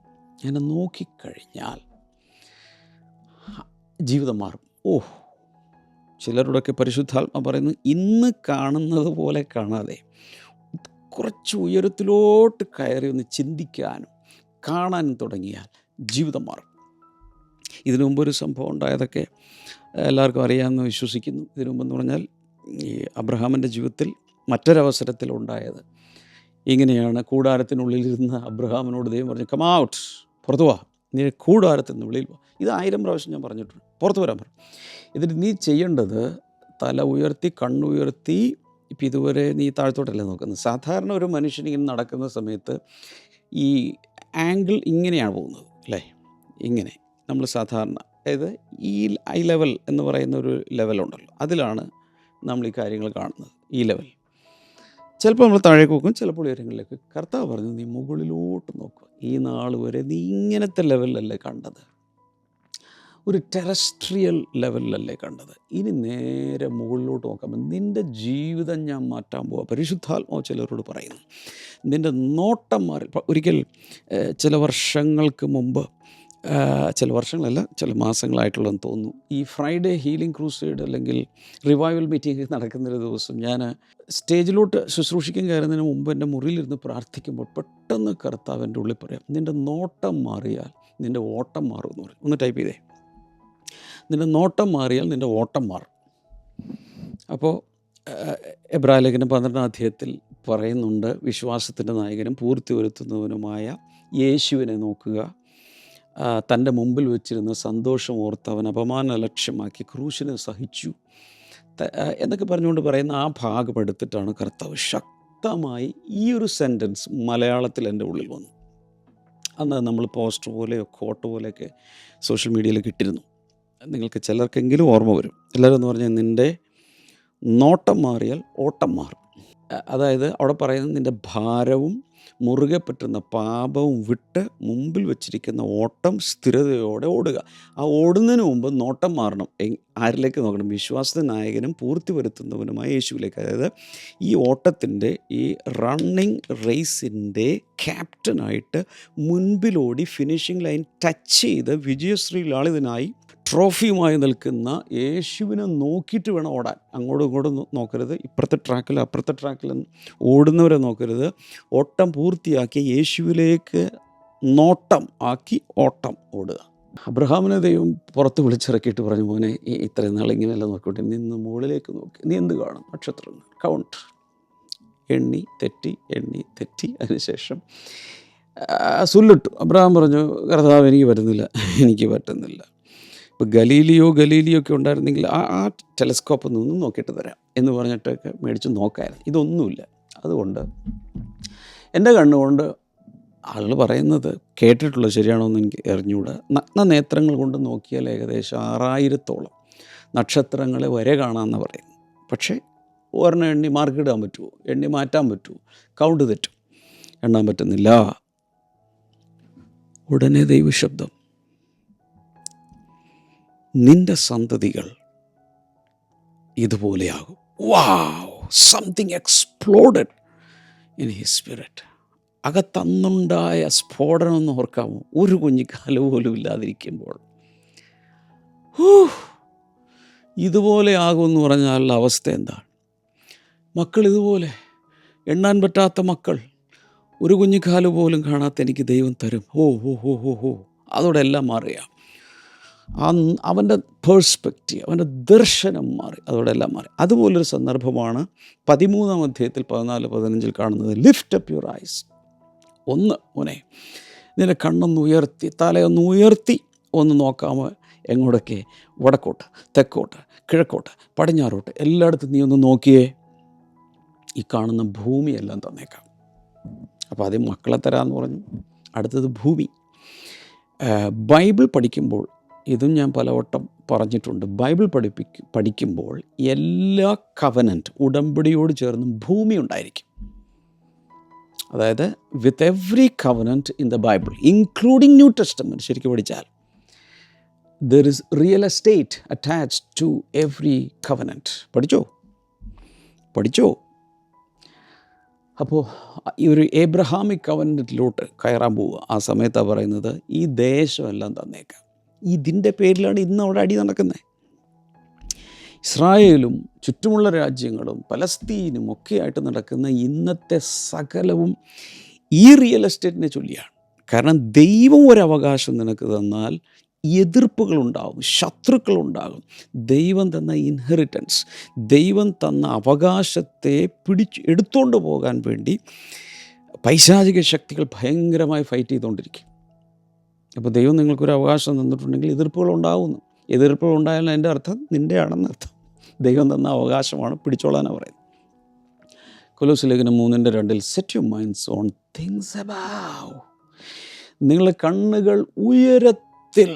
ഞാൻ നോക്കിക്കഴിഞ്ഞാൽ ജീവിതം മാറും. ചിലരോടൊക്കെ പരിശുദ്ധാത്മ പറയുന്നു ഇന്ന് കാണുന്നത് പോലെ കാണാതെ കുറച്ച് ഉയരത്തിലോട്ട് കയറി ഒന്ന് ചിന്തിക്കാനും കാണാനും തുടങ്ങിയാൽ ജീവിതം മാറും. ഇതിനു മുമ്പൊരു സംഭവം ഉണ്ടായതൊക്കെ എല്ലാവർക്കും അറിയാമെന്ന് വിശ്വസിക്കുന്നു. ഇതിനു മുമ്പെന്ന് പറഞ്ഞാൽ ഈ അബ്രഹാമിൻ്റെ ജീവിതത്തിൽ മറ്റൊരവസരത്തിലുണ്ടായത് ഇങ്ങനെയാണ്. കൂടാരത്തിനുള്ളിലിരുന്ന് അബ്രഹാമിനോട് ദൈവം പറഞ്ഞു കം ഔട്ട്, പുറത്തു വാ, നീ കൂടാരത്തിന് വെളിയിൽ വാ. ഇത് 1000 പ്രാവശ്യം ഞാൻ പറഞ്ഞിട്ടുണ്ട്, പുറത്തു വരാൻ പറഞ്ഞു. എന്നിട്ട് നീ ചെയ്യേണ്ടത് തല ഉയർത്തി കണ്ണുയർത്തി. ഇപ്പം ഇതുവരെ നീ താഴത്തോട്ടല്ലേ നോക്കുന്നത്. സാധാരണ ഒരു മനുഷ്യൻ ഇങ്ങനെ നടക്കുന്ന സമയത്ത് ഈ ആംഗിൾ ഇങ്ങനെയാണ് പോകുന്നത് അല്ലേ, ഇങ്ങനെ നമ്മൾ സാധാരണ, അതായത് ഈ ഐ ലെവൽ എന്ന് പറയുന്ന ഒരു ലെവലുണ്ടല്ലോ, അതിലാണ് നമ്മൾ ഈ കാര്യങ്ങൾ കാണുന്നത്. ഈ ലെവൽ ചിലപ്പോൾ നമ്മൾ താഴേക്ക് നോക്കും, ചിലപ്പോൾ ഉയരങ്ങളിലേക്ക്. കർത്താവ് പറഞ്ഞു നീ മുകളിലോട്ട് നോക്കുക. ഈ നാൾ വരെ നീ ഇങ്ങനത്തെ ലെവലിലല്ലേ കണ്ടത്, ഒരു ടെറസ്ട്രിയൽ ലെവലിലല്ലേ കണ്ടത്. ഇനി നേരെ മുകളിലോട്ട് നോക്കാം. നിൻ്റെ ജീവിതം ഞാൻ മാറ്റാൻ പോവാം. പരിശുദ്ധാത്മാവ് ചിലരോട് പറയുന്നു നിൻ്റെ നോട്ടം മാറി. ഒരിക്കൽ ചില വർഷങ്ങൾക്ക് മുമ്പ്, ചില വർഷങ്ങളല്ല ചില മാസങ്ങളായിട്ടുള്ളതെന്ന് തോന്നുന്നു, ഈ ഫ്രൈഡേ ഹീലിംഗ് ക്രൂസൈഡ് അല്ലെങ്കിൽ റിവൈവൽ മീറ്റിംഗ് നടക്കുന്നൊരു ദിവസം ഞാൻ സ്റ്റേജിലോട്ട് ശുശ്രൂഷിക്കാൻ കയറുന്നതിന് മുമ്പ് എൻ്റെ മുറിയിലിരുന്ന് പ്രാർത്ഥിക്കുമ്പോൾ പെട്ടെന്ന് കർത്താവ് എൻ്റെ ഉള്ളിൽ പറയാം നിൻ്റെ നോട്ടം മാറിയാൽ നിൻ്റെ ഓട്ടം മാറുമെന്ന് പറയും. ഒന്ന് ടൈപ്പ് ചെയ്തേ, നിൻ്റെ നോട്ടം മാറിയാൽ നിൻ്റെ ഓട്ടം മാറും. അപ്പോൾ എബ്രായലേഖനം 12-ാം അധ്യായത്തിൽ പറയുന്നുണ്ട് വിശ്വാസത്തിൻ്റെ നായകനും പൂർത്തി വരുത്തുന്നവനുമായ യേശുവിനെ നോക്കുക. തൻ്റെ മുമ്പിൽ വെച്ചിരുന്ന സന്തോഷം ഓർത്ത് അവൻ അപമാനം ലക്ഷ്യമാക്കി ക്രൂശിനെ സഹിച്ചു എന്നൊക്കെ പറഞ്ഞുകൊണ്ട് പറയുന്ന ആ ഭാഗം എടുത്തിട്ടാണ് കർത്താവ് ശക്തമായി ഈ ഒരു സെൻറ്റൻസ് മലയാളത്തിൽ എൻ്റെ ഉള്ളിൽ വന്നു. അന്ന് നമ്മൾ പോസ്റ്റർ പോലെയോ കോട്ട് പോലെയൊക്കെ സോഷ്യൽ മീഡിയയിൽ കിട്ടിയിരുന്നു. നിങ്ങൾക്ക് ചിലർക്കെങ്കിലും ഓർമ്മ വരും. എല്ലാവരും എന്ന് പറഞ്ഞാൽ നിൻ്റെ നോട്ടം മാറിയാൽ ഓട്ടം മാറും. അതായത് അവിടെ പറയുന്നത് നിൻ്റെ ഭാരവും മുറുകെ പറ്റുന്ന പാപവും വിട്ട് മുമ്പിൽ വച്ചിരിക്കുന്ന ഓട്ടം സ്ഥിരതയോടെ ഓടുക. ആ ഓടുന്നതിന് മുമ്പ് നോട്ടം മാറണം. ആരിലേക്ക് നോക്കണം? വിശ്വാസ നായകനും പൂർത്തി വരുത്തുന്നവനുമായ യേശുവിലേക്ക്. അതായത് ഈ ഓട്ടത്തിൻ്റെ ഈ റണ്ണിങ് റേസിൻ്റെ ക്യാപ്റ്റനായിട്ട് മുൻപിലോടി ഫിനിഷിംഗ് ലൈൻ ടച്ച് ചെയ്ത് വിജയശ്രീ ലാളിതനായി ട്രോഫിയുമായി നിൽക്കുന്ന യേശുവിനെ നോക്കിയിട്ട് വേണം ഓടാൻ. അങ്ങോട്ടും ഇങ്ങോട്ടും നോക്കരുത്, ഇപ്പുറത്തെ ട്രാക്കിൽ അപ്പുറത്തെ ട്രാക്കിൽ ഓടുന്നവരെ നോക്കരുത്. ഓട്ടം പൂർത്തിയാക്കി യേശുവിലേക്ക് നോട്ടം ആക്കി ഓട്ടം ഓടുക. അബ്രഹാമിനെ ദൈവം പുറത്ത് വിളിച്ചിറക്കിയിട്ട് പറഞ്ഞു മോനെ ഇത്രയും നാൾ ഇങ്ങനെയല്ല നോക്കിക്കോട്ടെ, നിന്ന് മുകളിലേക്ക് നോക്കി, നീ എന്ത് കാണും? നക്ഷത്രങ്ങൾ കൗണ്ട്. എണ്ണി തെറ്റി അതിനുശേഷം സുല്ലിട്ടു. അബ്രഹാം പറഞ്ഞു കർത്താവ് എനിക്ക് പറ്റുന്നില്ല. ഇപ്പോൾ ഗലീലിയോ ഒക്കെ ഉണ്ടായിരുന്നെങ്കിൽ ആ ടെലസ്കോപ്പ് നിന്നും നോക്കിയിട്ട് തരാം എന്ന് പറഞ്ഞിട്ടൊക്കെ മേടിച്ച് നോക്കായിരുന്നു. ഇതൊന്നുമില്ല. അതുകൊണ്ട് എൻ്റെ കണ്ണുകൊണ്ട് ആളുകൾ പറയുന്നത് കേട്ടിട്ടുള്ളത് ശരിയാണോ എന്ന് എനിക്ക് അറിഞ്ഞുകൂടാ. നഗ്ന നേത്രങ്ങൾ കൊണ്ട് നോക്കിയാൽ ഏകദേശം 6000-ഓളം നക്ഷത്രങ്ങളെ വരെ കാണാമെന്ന് പറയുന്നു. പക്ഷേ ഒരെണ്ണം എണ്ണി മാർക്കിടാൻ പറ്റുമോ? എണ്ണി മാറ്റാൻ പറ്റുമോ? കൗണ്ട് തെറ്റും, എണ്ണാൻ പറ്റുന്നില്ല. ഉടനെ ദൈവശബ്ദം നിൻ്റെ സന്തതികൾ ഇതുപോലെയാകും. Wow, something exploded in his spirit. അകത്തന്നുണ്ടായ സ്ഫോടനം എന്ന് ഓർക്കാമോ? ഒരു കുഞ്ഞിക്കാല് പോലും ഇല്ലാതിരിക്കുമ്പോൾ ഇതുപോലെ ആകുമെന്ന് പറഞ്ഞാൽ അവസ്ഥ എന്താണ്? മക്കൾ ഇതുപോലെ എണ്ണാൻ പറ്റാത്ത മക്കൾ, ഒരു കുഞ്ഞിക്കാല് പോലും കാണാത്ത എനിക്ക് ദൈവം തരും. അതോടെ എല്ലാം മാറിയാം. അവൻ്റെ പേഴ്സ്പെക്റ്റീവ്, അവൻ്റെ ദർശനം മാറി, അതോടെ എല്ലാം മാറി. അതുപോലൊരു സന്ദർഭമാണ് 13-ാം അധ്യായത്തിൽ 14-15 കാണുന്നത്. Lift up your eyes. ഒന്ന് മോനെ, നിന്റെ കണ്ണൊന്ന് ഉയർത്തി, തലയൊന്ന് ഉയർത്തി ഒന്ന് നോക്കാമോ? എങ്ങോട്ടൊക്കെ? വടക്കോട്ട്, തെക്കോട്ട്, കിഴക്കോട്ട്, പടിഞ്ഞാറോട്ട്, എല്ലായിടത്തും നീ ഒന്ന് നോക്കിയേ. ഈ കാണുന്ന ഭൂമിയെല്ലാം തന്നേക്കാം. അപ്പോൾ ആദ്യം മക്കളെ തരാമെന്ന് പറഞ്ഞു, അടുത്തത് ഭൂമി. ബൈബിൾ പഠിക്കുമ്പോൾ, ഇതും ഞാൻ പലവട്ടം പറഞ്ഞിട്ടുണ്ട്, ബൈബിൾ പഠിക്കുമ്പോൾ എല്ലാ കവനൻറ്റ്, ഉടമ്പടിയോട് ചേർന്ന് ഭൂമി ഉണ്ടായിരിക്കും. അതായത് with every covenant in the Bible, including new testament, ശരിക്കും പഠിച്ചാൽ there is real estate attached to every covenant. പഠിച്ചോ. അപ്പോൾ ഈ ഒരു ഏബ്രഹാമിക് കവനൻറ്റിലോട്ട് കയറാൻ പോവുക. ആ സമയത്താണ് പറയുന്നത്, ഈ ദേശമെല്ലാം തന്നേക്കാം. ഇതിൻ്റെ പേരിലാണ് ഇന്ന് അവിടെ അടി നടക്കുന്നത്. ഇസ്രായേലും ചുറ്റുമുള്ള രാജ്യങ്ങളും പലസ്തീനും ഒക്കെ ആയിട്ട് നടക്കുന്ന ഇന്നത്തെ സകലവും ഈ റിയൽ എസ്റ്റേറ്റിനെ ചൊല്ലിയാണ്. കാരണം ദൈവം ഒരവകാശം നിനക്ക് തന്നാൽ എതിർപ്പുകളുണ്ടാകും, ശത്രുക്കളുണ്ടാകും. ദൈവം തന്ന ഇൻഹെറിറ്റൻസ്, ദൈവം തന്ന അവകാശത്തെ എടുത്തുകൊണ്ട് പോകാൻ വേണ്ടി പൈശാചിക ശക്തികൾ ഭയങ്കരമായി ഫൈറ്റ് ചെയ്തുകൊണ്ടിരിക്കും. അപ്പോൾ ദൈവം നിങ്ങൾക്കൊരു അവകാശം തന്നിട്ടുണ്ടെങ്കിൽ എതിർപ്പുകളുണ്ടാകുന്നു. എതിർപ്പുകളുണ്ടായാലും അതിൻ്റെ അർത്ഥം നിൻ്റെ ആണെന്നർത്ഥം. ദൈവം തന്ന അവകാശമാണ്, പിടിച്ചോളാനാണ് പറയുന്നത്. കൊലോസ്യ ലേഖനം 3:2 set your minds on things above. നിങ്ങളുടെ കണ്ണുകൾ ഉയരത്തിൽ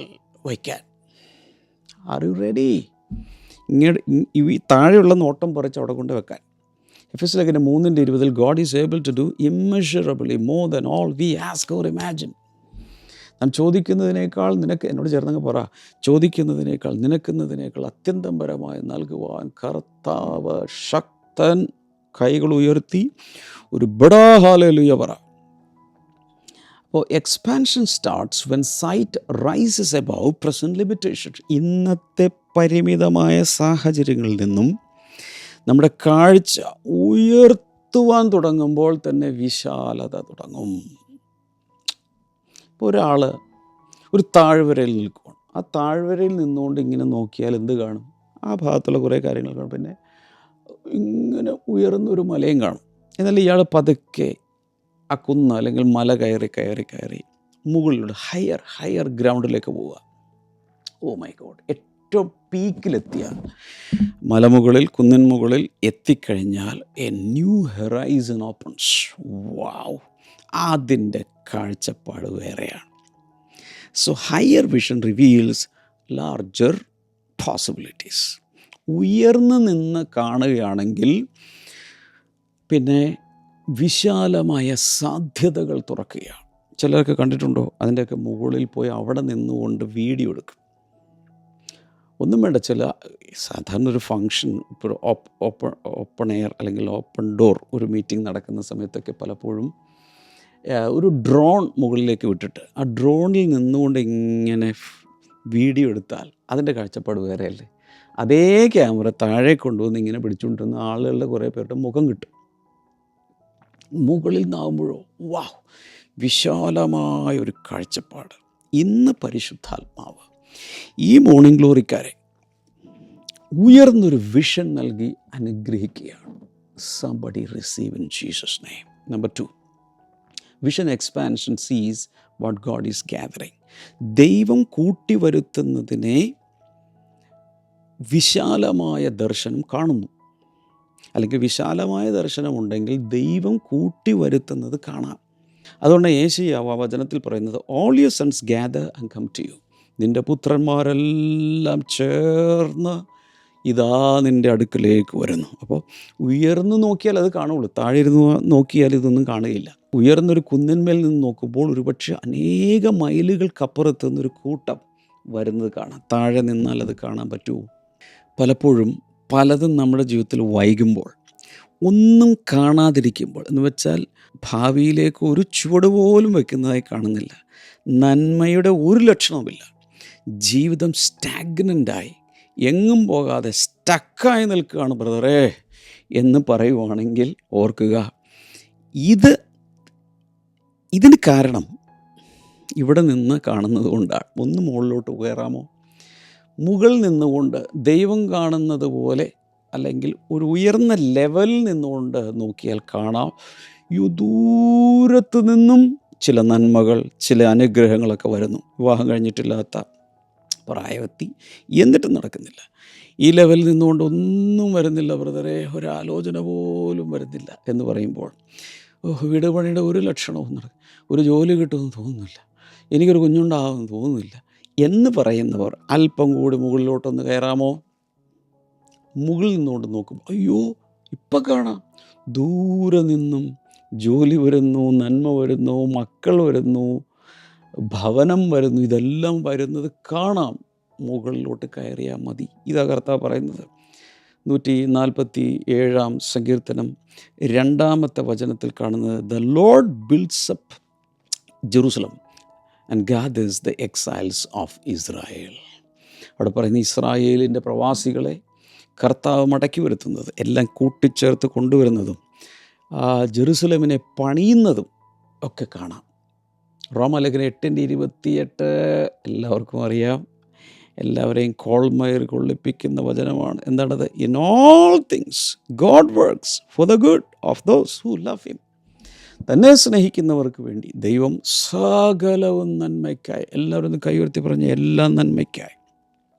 വയ്ക്കാൻ. Are you ready? ഈ താഴെയുള്ള നോട്ടം പറിച്ച് അവിടെ കൊണ്ട് വെക്കാൻ. എഫെസ്യ ലേഖനം 3:20 God is able to do immeasurably more than all we ask or imagine. നാം ചോദിക്കുന്നതിനേക്കാൾ എന്നോട് ചേർന്നങ്ങ് പറ, ചോദിക്കുന്നതിനേക്കാൾ നിനക്കുന്നതിനേക്കാൾ അത്യന്തപരമായി നൽകുവാൻ കർത്താവ് ശക്തൻ. കൈകൾ ഉയർത്തി ഒരു ബഡാ ഹല്ലേലൂയ പറ. അപ്പോൾ expansion starts when sight rises above present limitations. ഇന്നത്തെ പരിമിതമായ സാഹചര്യങ്ങളിൽ നിന്നും നമ്മുടെ കാഴ്ച ഉയർത്തുവാൻ തുടങ്ങുമ്പോൾ തന്നെ വിശാലത തുടങ്ങും. ഇപ്പോൾ ഒരാൾ ഒരു താഴ്വരയിൽ നിൽക്കുകയാണ്. ആ താഴ്വരയിൽ നിന്നുകൊണ്ട് ഇങ്ങനെ നോക്കിയാൽ എന്ത് കാണും? ആ ഭാഗത്തുള്ള കുറേ കാര്യങ്ങൾ കാണും. പിന്നെ ഇങ്ങനെ ഉയർന്നൊരു മലയും കാണും. എന്നാൽ ഇയാൾ പതുക്കെ ആ കുന്ന് അല്ലെങ്കിൽ മല കയറി മുകളിലൂടെ ഹയർ ഗ്രൗണ്ടിലേക്ക് പോവുക. ഓ മൈ ഗോഡ്, ഏറ്റവും പീക്കിലെത്തിയ മലമുകളിൽ, കുന്നിൻ മുകളിൽ എത്തിക്കഴിഞ്ഞാൽ എ ന്യൂ ഹൊറൈസൺ ഓപ്പൺസ്. വാവ്, അതിൻ്റെ കാഴ്ചപ്പാട് വേറെയാണ്. So higher vision reveals larger possibilities. ഉയർന്നു നിന്ന് കാണുകയാണെങ്കിൽ പിന്നെ വിശാലമായ സാധ്യതകൾ തുറക്കുകയാണ്. ചിലരൊക്കെ കണ്ടിട്ടുണ്ടോ? അതിൻ്റെയൊക്കെ മുകളിൽ പോയി അവിടെ നിന്നുകൊണ്ട് വീഡിയോ എടുക്കും. ഒന്നും വേണ്ട, ചില സാധാരണ ഒരു ഫങ്ഷൻ, ഇപ്പോൾ ഓപ്പൺ എയർ അല്ലെങ്കിൽ ഓപ്പൺ ഡോർ ഒരു മീറ്റിംഗ് നടക്കുന്ന സമയത്തൊക്കെ പലപ്പോഴും ഒരു ഡ്രോൺ മുകളിലേക്ക് വിട്ടിട്ട് ആ ഡ്രോണിൽ നിന്നുകൊണ്ട് ഇങ്ങനെ വീഡിയോ എടുത്താൽ അതിൻ്റെ കാഴ്ചപ്പാട് വേറെയല്ലേ. അതേ ക്യാമറ താഴെ കൊണ്ടുവന്ന് ഇങ്ങനെ പിടിച്ചുകൊണ്ടിരുന്ന ആളുകളുടെ കുറേ പേരുടെ മുഖം കിട്ടും. മുകളിൽ നിന്നാകുമ്പോഴോ വാവ്, വിശാലമായ ഒരു കാഴ്ചപ്പാട്. ഇന്ന് പരിശുദ്ധാത്മാവ് ഈ മോർണിംഗ് ഗ്ലോറിക്കാരെ ഉയർന്നൊരു വിഷൻ നൽകി അനുഗ്രഹിക്കുകയാണ്. Somebody receive in Jesus' name. Number 2, vision expansion സീസ് വാട്ട് ഗോഡ് ഈസ് ഗാദറിങ്. ദൈവം കൂട്ടിവരുത്തുന്നതിനെ വിശാലമായ ദർശനം കാണുന്നു. അല്ലെങ്കിൽ വിശാലമായ ദർശനമുണ്ടെങ്കിൽ ദൈവം കൂട്ടിവരുത്തുന്നത് കാണാം. അതുകൊണ്ട് യേശയ്യാവ് ആ വചനത്തിൽ പറയുന്നത്, all your sons gather and come to you. നിൻ്റെ പുത്രന്മാരെല്ലാം ചേർന്ന് ഇതാ നിൻ്റെ അടുക്കലേക്ക് വരുന്നു. അപ്പോൾ ഉയർന്നു നോക്കിയാൽ അത് കാണുള്ളൂ. താഴെ ഇരുന്ന് നോക്കിയാൽ ഇതൊന്നും കാണുകയില്ല. ഉയർന്നൊരു കുന്നിന്മേൽ നിന്ന് നോക്കുമ്പോൾ ഒരുപക്ഷെ അനേക മൈലുകൾക്കപ്പുറത്ത് നിന്നൊരു കൂട്ടം വരുന്നത് കാണാം. താഴെ നിന്നാൽ അത് കാണാൻ പറ്റുമോ? പലപ്പോഴും പലതും നമ്മുടെ ജീവിതത്തിൽ വൈകുമ്പോൾ, ഒന്നും കാണാതിരിക്കുമ്പോൾ, എന്ന് വെച്ചാൽ ഭാവിയിലേക്ക് ഒരു ചുവട് പോലും വയ്ക്കുന്നതായി കാണുന്നില്ല, നന്മയുടെ ഒരു ലക്ഷണവുമില്ല, ജീവിതം സ്റ്റാഗ്നൻ്റായി എങ്ങും പോകാതെ സ്റ്റക്കായി നിൽക്കുകയാണ് ബ്രദറേ എന്ന് പറയുവാണെങ്കിൽ ഓർക്കുക, ഇതിന് കാരണം ഇവിടെ നിന്ന് കാണുന്നത് കൊണ്ടാണ്. ഒന്ന് മുകളിലോട്ട് കയറാമോ? മുകളിൽ നിന്നുകൊണ്ട് ദൈവം കാണുന്നത് പോലെ, അല്ലെങ്കിൽ ഒരു ഉയർന്ന ലെവലിൽ നിന്നുകൊണ്ട് നോക്കിയാൽ കാണാം, ദൂരത്ത് നിന്നും ചില നന്മകൾ, ചില അനുഗ്രഹങ്ങളൊക്കെ വരുന്നു. വിവാഹം കഴിഞ്ഞിട്ടില്ലാത്ത പ്രായമെത്തി, എന്നിട്ടും നടക്കുന്നില്ല. ഈ ലെവലിൽ നിന്നുകൊണ്ട് ഒന്നും വരുന്നില്ല ബ്രദറെ, ഒരാലോചന പോലും വരുന്നില്ല എന്ന് പറയുമ്പോൾ, വീട് പണിയുടെ ഒരു ലക്ഷണവും നടക്കും, ഒരു ജോലി കിട്ടുമെന്ന് തോന്നുന്നില്ല, എനിക്കൊരു കുഞ്ഞുണ്ടാകുമെന്ന് തോന്നുന്നില്ല എന്ന് പറയുന്നവർ അല്പം കൂടി മുകളിലോട്ടൊന്ന് കയറാമോ? മുകളിൽ നിന്നുകൊണ്ട് നോക്കും, അയ്യോ ഇപ്പം കാണാം, ദൂരെ നിന്നും ജോലി വരുന്നു, നന്മ വരുന്നു, മക്കൾ വരുന്നു, ഭവനം വരുന്നു, ഇതെല്ലാം വരുന്നത് കാണാം. മുകളിലോട്ട് കയറിയാൽ മതി. ഇതാ കർത്താവ് പറയുന്നത്. 147 സങ്കീർത്തനം 2 വചനത്തിൽ കാണുന്നത്, the Lord builds up Jerusalem and gathers the exiles of Israel. അവിടെ പറയുന്ന ഇസ്രായേലിൻ്റെ പ്രവാസികളെ കർത്താവ് മടക്കി വരുത്തുന്നത്, എല്ലാം കൂട്ടിച്ചേർത്ത് കൊണ്ടുവരുന്നതും ജെറുസലമിനെ പണിയുന്നതും ഒക്കെ കാണാം. റോമാലേഖനം 8:28 എല്ലാവർക്കും അറിയാം, എല്ലാവരെയും കോൾമയർ കൊള്ളിപ്പിക്കുന്ന വചനമാണ്. എന്താണത്? In all things God works for the good of those who love him. തന്നെ സ്നേഹിക്കുന്നവർക്ക് വേണ്ടി ദൈവം സകലവും നന്മയ്ക്കായി. എല്ലാവരും ഒന്ന് കൈയുയർത്തി പറഞ്ഞ എല്ലാം നന്മയ്ക്കായി.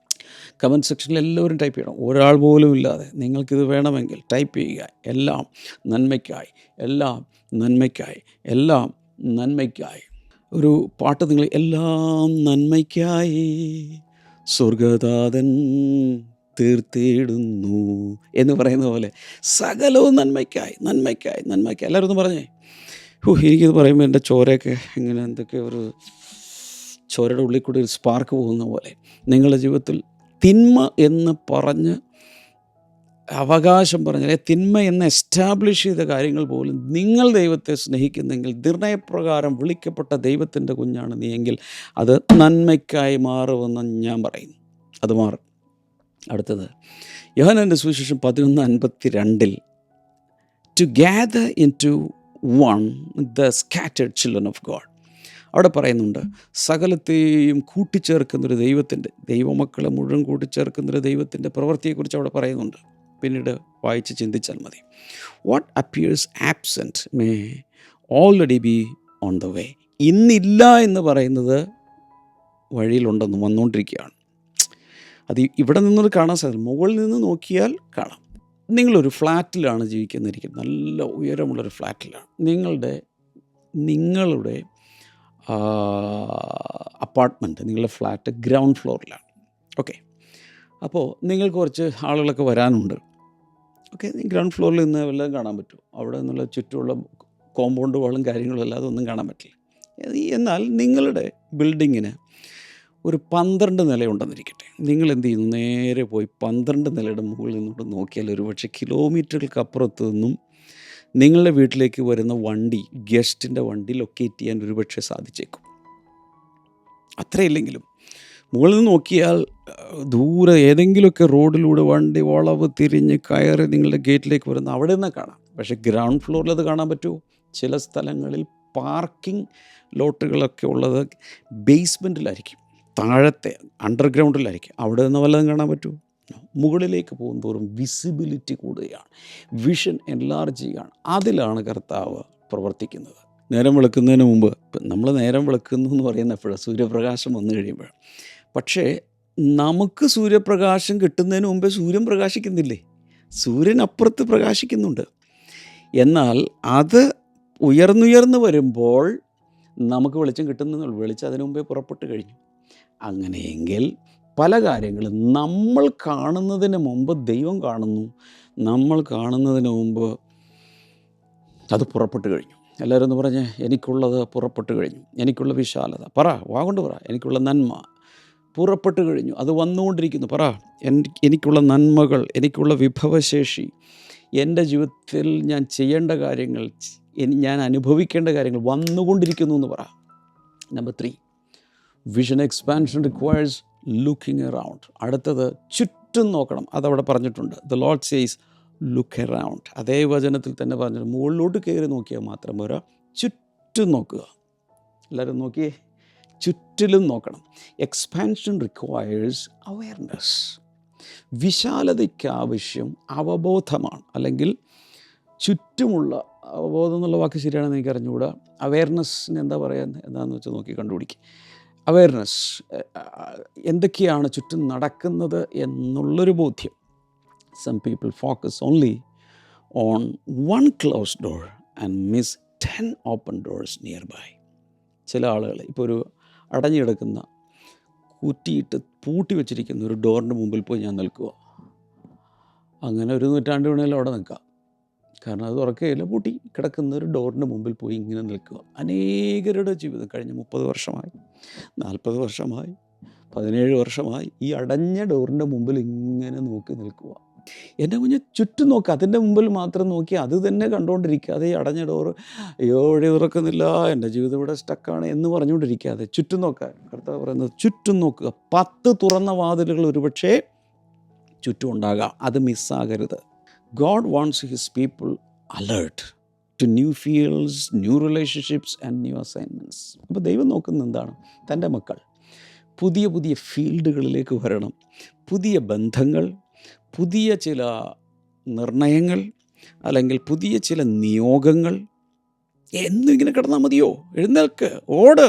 കമൻറ്റ് സെക്ഷനിൽ എല്ലാവരും ടൈപ്പ് ചെയ്യണം, ഒരാൾ പോലും ഇല്ലാതെ. നിങ്ങൾക്കിത് വേണമെങ്കിൽ ടൈപ്പ് ചെയ്യുക, എല്ലാം നന്മയ്ക്കായി, എല്ലാം നന്മയ്ക്കായി, എല്ലാം നന്മയ്ക്കായി. ഒരു പാട്ട് നിങ്ങൾ, എല്ലാം നന്മയ്ക്കായി സ്വർഗദാതൻ തീർത്തിടുന്നു എന്ന് പറയുന്ന പോലെ സകലവും നന്മയ്ക്കായി, നന്മയ്ക്കായി, നന്മയ്ക്കായി. എല്ലാവരും ഒന്ന് പറഞ്ഞേ. എനിക്കിത് പറയുമ്പോൾ എൻ്റെ ചോരയൊക്കെ ഇങ്ങനെ എന്തൊക്കെ ഒരു ചോരയുടെ ഉള്ളിൽ കൂടി ഒരു സ്പാർക്ക് പോകുന്ന പോലെ. നിങ്ങളുടെ ജീവിതത്തിൽ തിന്മ എന്ന് പറഞ്ഞ് അവകാശം പറഞ്ഞാൽ, തിന്മ എന്ന് എസ്റ്റാബ്ലിഷ് ചെയ്ത കാര്യങ്ങൾ പോലും നിങ്ങൾ ദൈവത്തെ സ്നേഹിക്കുന്നെങ്കിൽ, നിർണയപ്രകാരം വിളിക്കപ്പെട്ട ദൈവത്തിൻ്റെ കുഞ്ഞാണ് നീ എങ്കിൽ, അത് നന്മയ്ക്കായി മാറുമെന്ന് ഞാൻ പറയുന്നു. അത് മാറും. അടുത്തത് യോഹന്നാന്റെ സുവിശേഷം 11:52 to gather in to one the scattered children of God. അവിടെ പറയുന്നുണ്ട്, സകലത്തെയും കൂട്ടിച്ചേർക്കുന്നൊരു ദൈവത്തിൻ്റെ, ദൈവമക്കളെ മുഴുവൻ കൂട്ടിച്ചേർക്കുന്നൊരു ദൈവത്തിൻ്റെ പ്രവൃത്തിയെക്കുറിച്ച് അവിടെ പറയുന്നുണ്ട്. പിന്നീട് വായിച്ച് ചിന്തിച്ചാൽ മതി. What appears absent may already B on the way. ഇന്നില്ല എന്ന് പറയുന്നത് വഴിയിലുണ്ടെന്ന്, വന്നുകൊണ്ടിരിക്കുകയാണ്. അത് ഇവിടെ നിന്നൊരു കാണാൻ സാധിക്കും. മുകളിൽ നിന്ന് നോക്കിയാൽ കാണാം. നിങ്ങളൊരു ഫ്ലാറ്റിലാണ് ജീവിക്കുന്നിരിക്കും, നല്ല ഉയരമുള്ളൊരു ഫ്ലാറ്റിലാണ്. നിങ്ങളുടെ അപ്പാർട്ട്മെൻറ്റ്, നിങ്ങളുടെ ഫ്ലാറ്റ് ഗ്രൗണ്ട് ഫ്ലോറിലാണ്. ഓക്കെ, അപ്പോൾ നിങ്ങൾക്ക് കുറച്ച് ആളുകളൊക്കെ വരാനുണ്ട്. ഓക്കെ, ഗ്രൗണ്ട് ഫ്ലോറിൽ നിന്ന് വല്ലതും കാണാൻ പറ്റും. അവിടെ നിന്നുള്ള ചുറ്റുമുള്ള കോമ്പൗണ്ട് വാളും കാര്യങ്ങളും അല്ലാതെ ഒന്നും കാണാൻ പറ്റില്ല. എന്നാൽ നിങ്ങളുടെ ബിൽഡിങ്ങിന് ഒരു 12 നിലയുണ്ടെന്നിരിക്കട്ടെ. നിങ്ങൾ എന്ത് ചെയ്യുന്നു? നേരെ പോയി 12 നിലയുടെ മുകളിൽ നിന്നോട്ട് നോക്കിയാൽ ഒരുപക്ഷെ കിലോമീറ്ററുകൾക്ക് അപ്പുറത്തു നിന്നും നിങ്ങളുടെ വീട്ടിലേക്ക് വരുന്ന വണ്ടി, ഗസ്റ്റിൻ്റെ വണ്ടി ലൊക്കേറ്റ് ചെയ്യാൻ ഒരുപക്ഷെ സാധിച്ചേക്കും. അത്രയില്ലെങ്കിലും മുകളിൽ നിന്ന് നോക്കിയാൽ ദൂരെ ഏതെങ്കിലുമൊക്കെ റോഡിലൂടെ വണ്ടി വളവ് തിരിഞ്ഞ് കയറി നിങ്ങളുടെ ഗേറ്റിലേക്ക് വരുന്ന അവിടെ നിന്ന് കാണാം. പക്ഷേ ഗ്രൗണ്ട് ഫ്ലോറിൽ അത് കാണാൻ പറ്റുമോ? ചില സ്ഥലങ്ങളിൽ പാർക്കിംഗ് ലോട്ടുകളൊക്കെ ഉള്ളത് ബേസ്മെൻറ്റിലായിരിക്കും, താഴത്തെ അണ്ടർഗ്രൗണ്ടിലായിരിക്കും. അവിടെ നിന്ന് വല്ലതും കാണാൻ പറ്റുമോ? മുകളിലേക്ക് പോകുന്തോറും വിസിബിലിറ്റി കൂടുകയാണ്, വിഷൻ എൻലാർജ് ചെയ്യുകയാണ്. അതിലാണ് കർത്താവ് പ്രവർത്തിക്കുന്നത്. നേരം വെളുക്കുന്നതിന് മുമ്പ്, നമ്മൾ നേരം വെളുക്കുന്നു എന്ന് പറയുന്ന എപ്പോഴാണ്? സൂര്യപ്രകാശം വന്നു കഴിയുമ്പോഴാണ്. പക്ഷേ നമുക്ക് സൂര്യപ്രകാശം കിട്ടുന്നതിന് മുമ്പേ സൂര്യൻ പ്രകാശിക്കുന്നില്ലേ? സൂര്യൻ അപ്പുറത്ത് പ്രകാശിക്കുന്നുണ്ട്. എന്നാൽ അത് ഉയർന്നുയർന്ന് വരുമ്പോൾ നമുക്ക് വെളിച്ചം കിട്ടുന്ന വെളിച്ചം അതിനു മുമ്പേ പുറപ്പെട്ട് കഴിഞ്ഞു. അങ്ങനെയെങ്കിൽ പല കാര്യങ്ങളും നമ്മൾ കാണുന്നതിന് മുമ്പ് ദൈവം കാണുന്നു, നമ്മൾ കാണുന്നതിന് മുമ്പ് അത് പുറപ്പെട്ട് കഴിഞ്ഞു. എല്ലാവരും ഒന്ന് പറഞ്ഞേ, എനിക്കുള്ളത് പുറപ്പെട്ട് കഴിഞ്ഞു, എനിക്കുള്ള വിശാലത പറ, വാഗൊണ്ട് പറ, എനിക്കുള്ള നന്മ പുറപ്പെട്ട് കഴിഞ്ഞു, അത് വന്നുകൊണ്ടിരിക്കുന്നു. പറ, എനിക്കുള്ള നന്മകൾ, എനിക്കുള്ള വിഭവശേഷി, എൻ്റെ ജീവിതത്തിൽ ഞാൻ ചെയ്യേണ്ട കാര്യങ്ങൾ, ഞാൻ അനുഭവിക്കേണ്ട കാര്യങ്ങൾ വന്നുകൊണ്ടിരിക്കുന്നു എന്ന് പറ. Number 3, vision expansion requires looking around. അടുത്തത് ചുറ്റും നോക്കണം. അതവിടെ പറഞ്ഞിട്ടുണ്ട്. The Lord says look around. അതേ വചനത്തിൽ തന്നെ പറഞ്ഞിട്ടുണ്ട്. മുകളിലോട്ട് കയറി നോക്കിയാൽ മാത്രം പോരാ, ചുറ്റും നോക്കുക. എല്ലാവരും നോക്കിയേ, ചുറ്റിലും നോക്കണം. Expansion requires awareness. വിശാലതയ്ക്ക് ആവശ്യം അവബോധമാണ്, അല്ലെങ്കിൽ ചുറ്റുമുള്ള അവബോധം എന്നുള്ള വാക്ക് ശരിയാണെന്ന് എനിക്ക് അറിഞ്ഞുകൂടാ. അവെയർനെസ്സിന് എന്താ പറയുക, എന്താണെന്ന് വെച്ചാൽ നോക്കി കണ്ടുപിടിക്കുക. അവെയർനെസ്, എന്തൊക്കെയാണ് ചുറ്റും നടക്കുന്നത് എന്നുള്ളൊരു ബോധ്യം. Some people focus only on one close door and miss 10 open doors near ബൈ. ചില ആളുകൾ ഇപ്പോൾ ഒരു അടഞ്ഞു കിടക്കുന്ന, കുറ്റിയിട്ട് പൂട്ടി വെച്ചിരിക്കുന്ന ഒരു ഡോറിൻ്റെ മുമ്പിൽ പോയി ഞാൻ നിൽക്കുക. അങ്ങനെ ഒരു നൂറ്റാണ്ട് വേണമെങ്കിലും അവിടെ നിൽക്കാം. കാരണം അത് തുറക്കുകയില്ല, പൂട്ടി കിടക്കുന്ന ഒരു ഡോറിൻ്റെ മുമ്പിൽ പോയി ഇങ്ങനെ നിൽക്കുക. അനേകരുടെ ജീവിതം കഴിഞ്ഞ 30 വർഷമായി, 40 വർഷമായി, 17 വർഷമായി ഈ അടഞ്ഞ ഡോറിൻ്റെ മുമ്പിൽ ഇങ്ങനെ നോക്കി നിൽക്കുക. എൻ്റെ കുഞ്ഞ് ചുറ്റും നോക്കുക, അതിൻ്റെ മുമ്പിൽ മാത്രം നോക്കി അത് തന്നെ കണ്ടുകൊണ്ടിരിക്കാതെ ഈ അടഞ്ഞ ഡോറ് അയ്യോ വഴി തുറക്കുന്നില്ല, എൻ്റെ ജീവിതം ഇവിടെ സ്റ്റക്കാണ് എന്ന് പറഞ്ഞുകൊണ്ടിരിക്കാതെ ചുറ്റും നോക്കാൻ കർത്താവ് പറയുന്നത് ചുറ്റും നോക്കുക. 10 തുറന്ന വാതിലുകൾ ഒരുപക്ഷേ ചുറ്റും ഉണ്ടാകാം, അത് മിസ്സാകരുത്. God wants his people alert to new fields, new relationships and new assignments. അപ്പോൾ ദൈവം നോക്കുന്നത് എന്താണ്? തൻ്റെ മക്കൾ പുതിയ പുതിയ ഫീൽഡുകളിലേക്ക് വരണം. പുതിയ ബന്ധങ്ങൾ, പുതിയ ചില നിർണയങ്ങൾ, അല്ലെങ്കിൽ പുതിയ ചില നിയോഗങ്ങൾ. എന്നും ഇങ്ങനെ കിടന്നാൽ മതിയോ? എഴുന്നേൽക്ക്, ഓട്.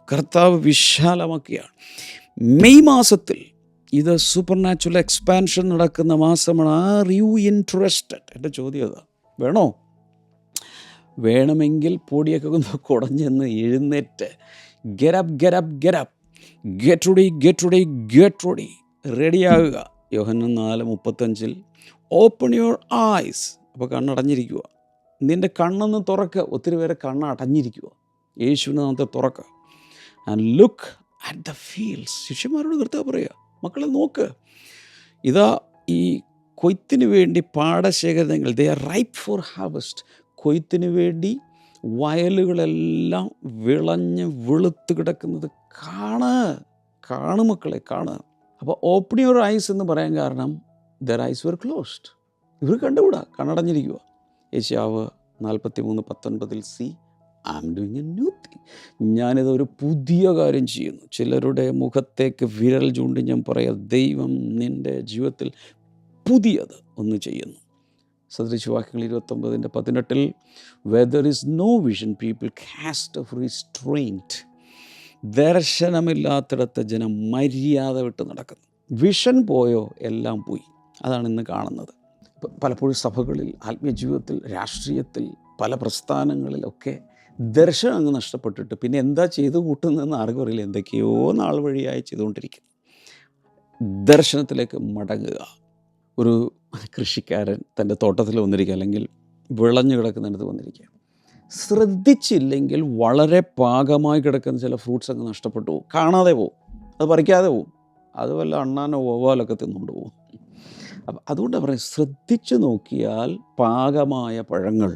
കർത്താവ് വിശാലമാക്കുകയാണ്. മെയ് മാസത്തിൽ ഇത് സൂപ്പർ നാച്ചുറൽ എക്സ്പാൻഷൻ നടക്കുന്ന മാസമാണ്. Are you interested? എൻ്റെ ചോദ്യം അതാ. വേണോ? വേണമെങ്കിൽ പൊടിയൊക്കെ ഒന്ന് കുടഞ്ഞെന്ന് എഴുന്നേറ്റ് get up get up get up, get ready get ready get ready, റെഡിയാകുക. യോഹന്നാൻ 4:35 ഓപ്പൺ യുവർ ഐസ്. അപ്പോൾ കണ്ണടഞ്ഞിരിക്കുക. നിൻ്റെ കണ്ണൊന്ന് തുറക്കുക. ഒത്തിരി പേരെ കണ്ണടഞ്ഞിരിക്കുക. യേശുവിനെ നമുക്ക് തുറക്കുക. And look at the fields. ശിഷ്യന്മാരോട് കർത്താവ് പറയുക, മക്കളെ നോക്ക്, ഇതാ ഈ കൊയ്ത്തിന് വേണ്ടി പാടശേഖരങ്ങൾ, they are ripe for harvest. കൊയ്ത്തിന് വേണ്ടി വയലുകളെല്ലാം വിളഞ്ഞ് വെളുത്ത് കിടക്കുന്നത് കാണു മക്കളെ, കാണുക. അപ്പോൾ ഓപ്പൺ യുവർ ഐസ് എന്ന് പറയാൻ കാരണം ദർ ഐസ് വെർ ക്ലോസ്ഡ്. ഇവർ കണ്ടുകൂടാ, കണ്ണടഞ്ഞിരിക്കുക. യെശയ്യാവ് 43:19 see I am doing a new thing. ഞാനിതൊരു പുതിയ കാര്യം ചെയ്യുന്നു. ചിലരുടെ മുഖത്തേക്ക് വിരൽ ചൂണ്ടി ഞാൻ പറയാം, ദൈവം നിൻ്റെ ജീവിതത്തിൽ പുതിയത് ഒന്ന് ചെയ്യുന്നു. സദൃശവാക്യങ്ങൾ 29:18 where there is no vision people cast off restraint. ദർശനമില്ലാത്തിടത്ത് ജനം മര്യാദ വിട്ട് നടക്കുന്നു. വിഷൻ പോയോ എല്ലാം പോയി. അതാണ് ഇന്ന് കാണുന്നത്. പലപ്പോഴും സഭകളിൽ, ആത്മീയ ജീവിതത്തിൽ, രാഷ്ട്രീയത്തിൽ, പല പ്രസ്ഥാനങ്ങളിലൊക്കെ ദർശനം അങ്ങ് നഷ്ടപ്പെട്ടിട്ട് പിന്നെ എന്താ ചെയ്തു കൂട്ടുന്നതെന്ന് ആർക്കും അറിയില്ല. എന്തൊക്കെയോ നാൾ വഴിയായി ചെയ്തുകൊണ്ടിരിക്കുന്നു. ദർശനത്തിലേക്ക് മടങ്ങുക. ഒരു കൃഷിക്കാരൻ തൻ്റെ തോട്ടത്തിൽ വന്നിരിക്കുക, അല്ലെങ്കിൽ വിളഞ്ഞു കിടക്കുന്നിടത്ത് വന്നിരിക്കുക. ശ്രദ്ധിച്ചില്ലെങ്കിൽ വളരെ പാകമായി കിടക്കുന്ന ചില ഫ്രൂട്ട്സ് അങ്ങ് നഷ്ടപ്പെട്ടു പോകും. കാണാതെ പോവും, അത് പറിക്കാതെ പോവും, അത് വല്ല അണ്ണാനോ വവ്വാലൊക്കെ തിന്നുകൊണ്ട് പോകും. അപ്പം അതുകൊണ്ടാണ് പറയുന്നത്, ശ്രദ്ധിച്ചു നോക്കിയാൽ പാകമായ പഴങ്ങൾ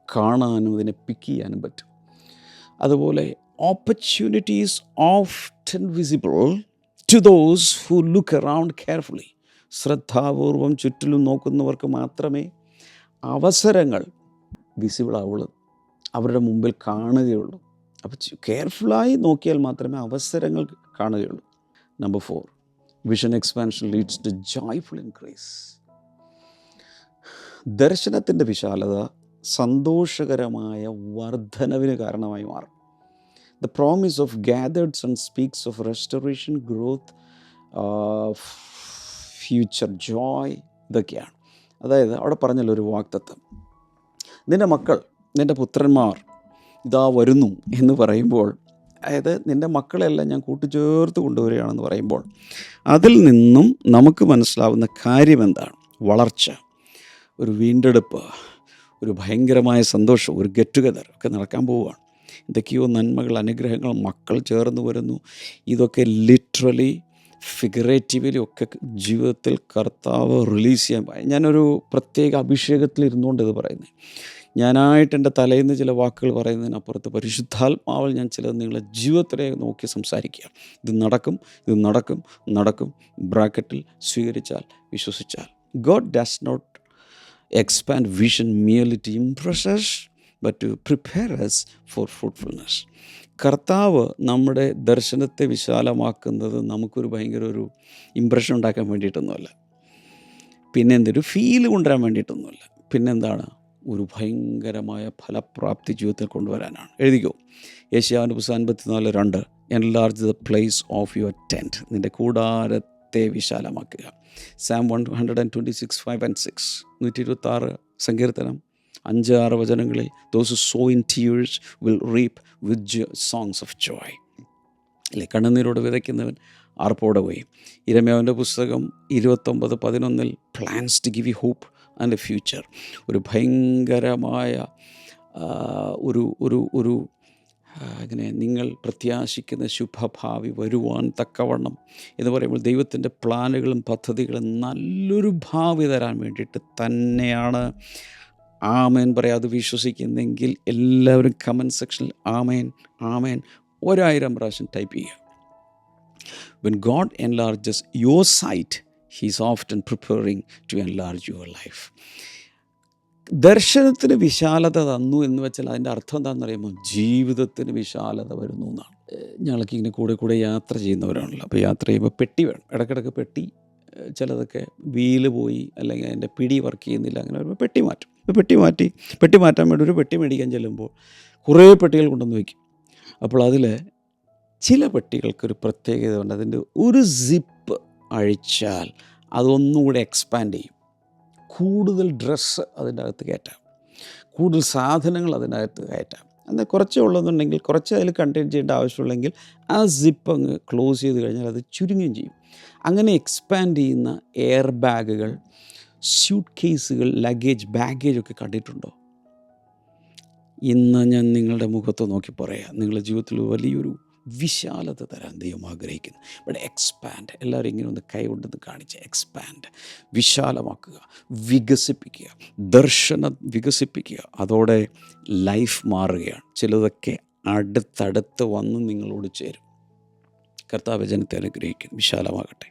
കാണാനും അതിനെ പിക്ക് ചെയ്യാനും പറ്റും. അതുപോലെ opportunities often visible to those who look around carefully. ശ്രദ്ധാപൂർവം ചുറ്റിലും നോക്കുന്നവർക്ക് മാത്രമേ അവസരങ്ങൾ വിസിബിൾ ആവുള്ളൂ, അവരുടെ മുമ്പിൽ കാണുകയുള്ളൂ. അപ്പോൾ കെയർഫുള്ളായി നോക്കിയാൽ മാത്രമേ അവസരങ്ങൾ കാണുകയുള്ളൂ. Number 4, vision expansion leads to joyful increase. ദർശനത്തിൻ്റെ വിശാലത സന്തോഷകരമായ വർധനവിന് കാരണമായി മാറും. The promise of gathered son speaks of restoration, growth, future joy. ഇതൊക്കെയാണ്. അതായത് അവിടെ പറഞ്ഞല്ലോ ഒരു വാഗ്ദത്തം, നിൻ്റെ മക്കൾ, നിൻ്റെ പുത്രന്മാർ ഇതാ വരുന്നു എന്ന് പറയുമ്പോൾ, അതായത് നിൻ്റെ മക്കളെല്ലാം ഞാൻ കൂട്ടിച്ചേർത്ത് കൊണ്ടുവരികയാണെന്ന് പറയുമ്പോൾ അതിൽ നിന്നും നമുക്ക് മനസ്സിലാവുന്ന കാര്യം എന്താണ്? വളർച്ച, ഒരു വീണ്ടെടുപ്പ്, ഒരു ഭയങ്കരമായ സന്തോഷം, ഒരു ഗെറ്റ് ടുഗദർ ഒക്കെ നടക്കാൻ പോവുകയാണ്. എന്തൊക്കെയോ നന്മകൾ, അനുഗ്രഹങ്ങൾ, മക്കൾ ചേർന്ന് വരുന്നു. ഇതൊക്കെ ലിറ്ററലി, ഫിഗറേറ്റീവലി ഒക്കെ ജീവിതത്തിൽ കർത്താവ് റിലീസ് ചെയ്യാൻ. ഞാനൊരു പ്രത്യേക അഭിഷേകത്തിൽ ഇരുന്നുകൊണ്ട് ഇത് പറയുന്നത്, ഞാനായിട്ട് എൻ്റെ തലയിൽ നിന്ന് ചില വാക്കുകൾ പറയുന്നതിനപ്പുറത്ത് പരിശുദ്ധാത്മാവിൽ ഞാൻ ചിലത് നിങ്ങളുടെ ജീവിതത്തിലെ നോക്കി സംസാരിക്കുക. ഇത് നടക്കും, ഇത് നടക്കും, നടക്കും. ബ്രാക്കറ്റിൽ സ്വീകരിച്ചാൽ, വിശ്വസിച്ചാൽ. God does not expand vision merely to impress us, but to prepare us for fruitfulness. കർത്താവ് നമ്മുടെ ദർശനത്തെ വിശാലമാക്കുന്നത് നമുക്കൊരു ഭയങ്കര ഒരു ഇമ്പ്രഷൻ ഉണ്ടാക്കാൻ വേണ്ടിയിട്ടൊന്നുമല്ല, പിന്നെ എന്തൊരു ഫീൽ കൊണ്ടുവരാൻ വേണ്ടിയിട്ടൊന്നുമല്ല. പിന്നെന്താണ്? ഒരു ഭയങ്കരമായ ഫലപ്രാപ്തി ജീവിതത്തിൽ കൊണ്ടുവരാനാണ്. എഴുതിക്കോ, യെശയ്യാവിൻ്റെ പുസ്തകം 54:2, enlarge the place of your tent, നിൻ്റെ കൂടാരത്തെ വിശാലമാക്കുക. സാം 126:5 and 6, 126 സങ്കീർത്തനം 5-6 വചനങ്ങളിൽ, those who sow in tears will reap with songs of joy. അല്ലേ, കണ്ണുനീരോട് വിതയ്ക്കുന്നവൻ ആർപ്പോടെ പോയി. ഇരമ്യാവിൻ്റെ പുസ്തകം 29:11, plans to give you hope and a future. ഒരു ഭയങ്കരമായ ഒരു ഒരു ഒരു ഇങ്ങനെ നിങ്ങൾ പ്രത്യാശിക്കുന്ന ശുഭഭാവി വരുവാൻ തക്കവണ്ണം എന്ന് പറയുമ്പോൾ ദൈവത്തിൻ്റെ പ്ലാനുകളും പദ്ധതികളും നല്ലൊരു ഭാവി തരാൻ വേണ്ടിയിട്ട് തന്നെയാണ്. ആമേൻ പറയാതെ വിശ്വസിക്കുന്നെങ്കിൽ എല്ലാവരും കമൻറ്റ് സെക്ഷനിൽ ആമേൻ ആമേൻ 1000 പ്രാവശ്യം ടൈപ്പ് ചെയ്യുക. When God enlarges your sight, He is often preparing to enlarge your life. ദർശനത്തിന് വിശാലത തന്നു എന്ന് വെച്ചാൽ അതിൻ്റെ അർത്ഥം എന്താണെന്ന് അറിയുമ്പോൾ ജീവിതത്തിന് വിശാലത വരുന്നു എന്നാണ്. ഞങ്ങൾക്ക് ഇങ്ങനെ കൂടെ യാത്ര ചെയ്യുന്നവരാണല്ലോ. അപ്പോൾ യാത്ര ചെയ്യുമ്പോൾ പെട്ടി വേണം, ഇടയ്ക്കിടയ്ക്ക് പെട്ടി, ചിലതൊക്കെ വീല് പോയി അല്ലെങ്കിൽ അതിൻ്റെ പിടി വർക്ക് ചെയ്യുന്നില്ല, അങ്ങനെ വരുമ്പോൾ പെട്ടി മാറ്റും. പെട്ടി മാറ്റാൻ വേണ്ടി ഒരു പെട്ടി മേടിക്കാൻ ചെല്ലുമ്പോൾ കുറേ പെട്ടികൾ കൊണ്ടുവന്ന് വയ്ക്കും. അപ്പോൾ അതിൽ ചില പെട്ടികൾക്കൊരു പ്രത്യേകത ഉണ്ട്. അതിൻ്റെ ഒരു സിപ്പ് അഴിച്ചാൽ അതൊന്നുകൂടെ എക്സ്പാൻഡ് ചെയ്യും. കൂടുതൽ ഡ്രസ്സ് അതിൻ്റെ അകത്ത് കയറ്റാം, കൂടുതൽ സാധനങ്ങൾ അതിനകത്ത് കയറ്റാം. എന്നാൽ കുറച്ചേ ഉള്ളതെന്നുണ്ടെങ്കിൽ കുറച്ച് അതിൽ കണ്ടെയ്ൻ ചെയ്യേണ്ട ആവശ്യമുള്ളെങ്കിൽ ആ സിപ്പ് അങ്ങ് ക്ലോസ് ചെയ്ത് കഴിഞ്ഞാൽ അത് ചുരുങ്ങുകയും ചെയ്യും. അങ്ങനെ എക്സ്പാൻഡ് ചെയ്യുന്ന എയർ ബാഗുകൾ, സ്യൂട്ട് കേസുകൾ, ബാഗേജൊക്കെ കണ്ടിട്ടുണ്ടോ? ഇന്ന് ഞാൻ നിങ്ങളുടെ മുഖത്ത് നോക്കി പറയാം, നിങ്ങളുടെ ജീവിതത്തിൽ വലിയൊരു വിശാലത തരാൻ ദൈവം ആഗ്രഹിക്കുന്നു. ഇവിടെ എക്സ്പാൻഡ്, എല്ലാവരും ഇങ്ങനെ ഒന്ന് കൈകൊണ്ടെന്ന് കാണിച്ച് എക്സ്പാൻഡ്, വിശാലമാക്കുക, വികസിപ്പിക്കുക, ദർശനം വികസിപ്പിക്കുക. അതോടെ ലൈഫ് മാറുകയാണ്. ചിലതൊക്കെ അടുത്തടുത്ത് വന്ന് നിങ്ങളോട് ചേരും. കർത്താവ് ജനത്തെ അനുഗ്രഹിക്കും, വിശാലമാകട്ടെ.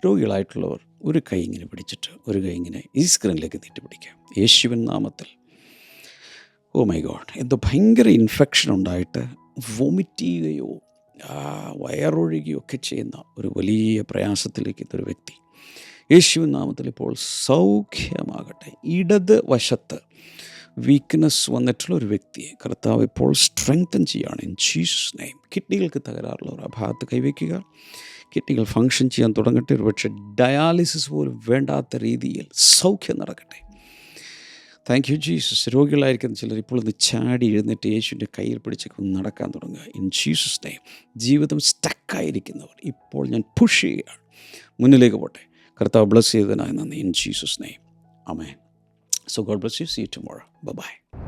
രോഗികളായിട്ടുള്ളവർ ഒരു കൈ ഇങ്ങനെ പിടിച്ചിട്ട് ഒരു കൈ ഇങ്ങനെ ഈ സ്ക്രീനിലേക്ക് നീട്ടി പിടിക്കാം. യേശുവിൻ നാമത്തിൽ. ഓ മൈ ഗോഡ്, എന്തോ ഭയങ്കര ഇൻഫെക്ഷൻ ഉണ്ടായിട്ട് വോമിറ്റ് ചെയ്യുകയോ വയറൊഴുകുകയോ ഒക്കെ ചെയ്യുന്ന ഒരു വലിയ പ്രയാസത്തിലേക്ക് ഇതൊരു വ്യക്തി യേശുവിൻ നാമത്തിൽ ഇപ്പോൾ സൗഖ്യമാകട്ടെ. ഇടത് വശത്ത് വീക്ക്നെസ് വന്നിട്ടുള്ള ഒരു വ്യക്തിയെ കർത്താവ് ഇപ്പോൾ സ്ട്രെങ്തൻ ചെയ്യുകയാണ് ഇൻ ജീസസ് നെയിം. കിഡ്നികൾക്ക് തകരാറുള്ളവർ ആ ഭാഗത്ത് കൈവയ്ക്കുക. കിഡ്നികൾ ഫങ്ഷൻ ചെയ്യാൻ തുടങ്ങട്ടെ. ഒരുപക്ഷെ ഡയാലിസിസ് പോലും വേണ്ടാത്ത രീതിയിൽ സൗഖ്യം നടക്കട്ടെ. Thank you Jesus. രോഗികളായിരിക്കുന്ന ചിലർ ഇപ്പോൾ ഒന്ന് ചാടി എഴുന്നേറ്റ് യേശുവിൻ്റെ കയ്യിൽ പിടിച്ചൊക്കെ ഒന്ന് നടക്കാൻ തുടങ്ങുക ഇൻ ജീസസ് നെയിം. ജീവിതം സ്റ്റക്കായിരിക്കുന്നവർ ഇപ്പോൾ ഞാൻ പുഷ് ചെയ്യുകയാണ്, മുന്നിലേക്ക് പോട്ടെ. കർത്താവ് ബ്ലസ് ചെയ്തതിനായി നന്ദി in Jesus name. Amen. So God bless you. See you tomorrow. Bye-bye.